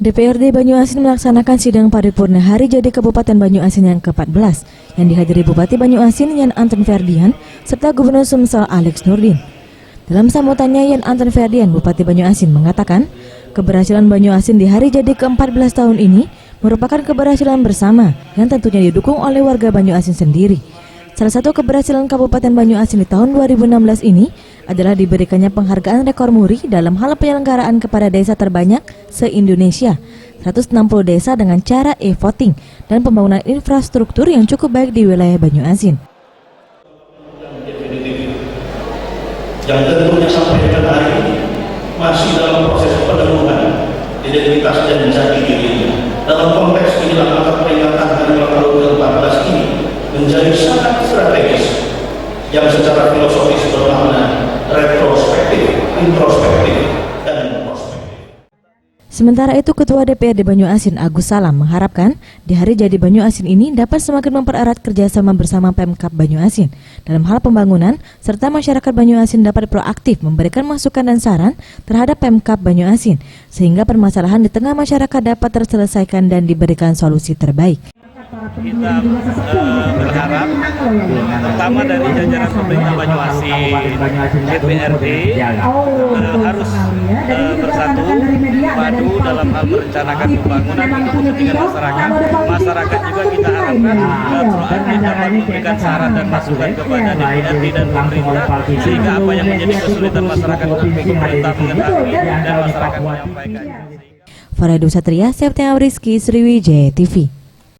DPRD Banyuasin melaksanakan sidang paripurna Hari Jadi Kabupaten Banyuasin yang ke-14 yang dihadiri Bupati Banyuasin Yan Anton Ferdian serta Gubernur Sumsel Alex Nurdin. Dalam sambutannya, Yan Anton Ferdian, Bupati Banyuasin, mengatakan keberhasilan Banyuasin di Hari Jadi ke-14 tahun ini merupakan keberhasilan bersama yang tentunya didukung oleh warga Banyuasin sendiri. Salah satu keberhasilan Kabupaten Banyuasin di tahun 2016 ini adalah diberikannya penghargaan rekor muri dalam hal penyelenggaraan kepada desa terbanyak se-Indonesia, 160 desa dengan cara e-voting dan pembangunan infrastruktur yang cukup baik di wilayah Banyuasin. Yang tentunya sampai dengan hari ini masih dalam proses penemuan identitas dan jati dirinya. Dalam konteks inilah maka peringatan Hari Ulang Tahun ke-14 ini menjadi sangat strategis yang secara filosofis bermakna retrospektif, introspektif, dan prospektif. Sementara itu, Ketua DPRD Banyuasin Agus Salam mengharapkan di Hari Jadi Banyuasin ini dapat semakin mempererat kerjasama bersama Pemkab Banyuasin dalam hal pembangunan serta masyarakat Banyuasin dapat proaktif memberikan masukan dan saran terhadap Pemkab Banyuasin sehingga permasalahan di tengah masyarakat dapat terselesaikan dan diberikan solusi terbaik. Kita berharap pertama dari jajaran pemerintah Banyuasin, DPRD harus bersatu padu dalam hal merencanakan pembangunan untuk kepentingan masyarakat. Masyarakat juga kita harapkan proaktif dapat memberikan saran dan masukan kepada DPRD dan pemerintah sehingga apa yang menjadi kesulitan masyarakat pemerintah mengetahui dan masyarakat menyampaikan. Faradu Satria, Septian Rizky, Sriwijaya TV.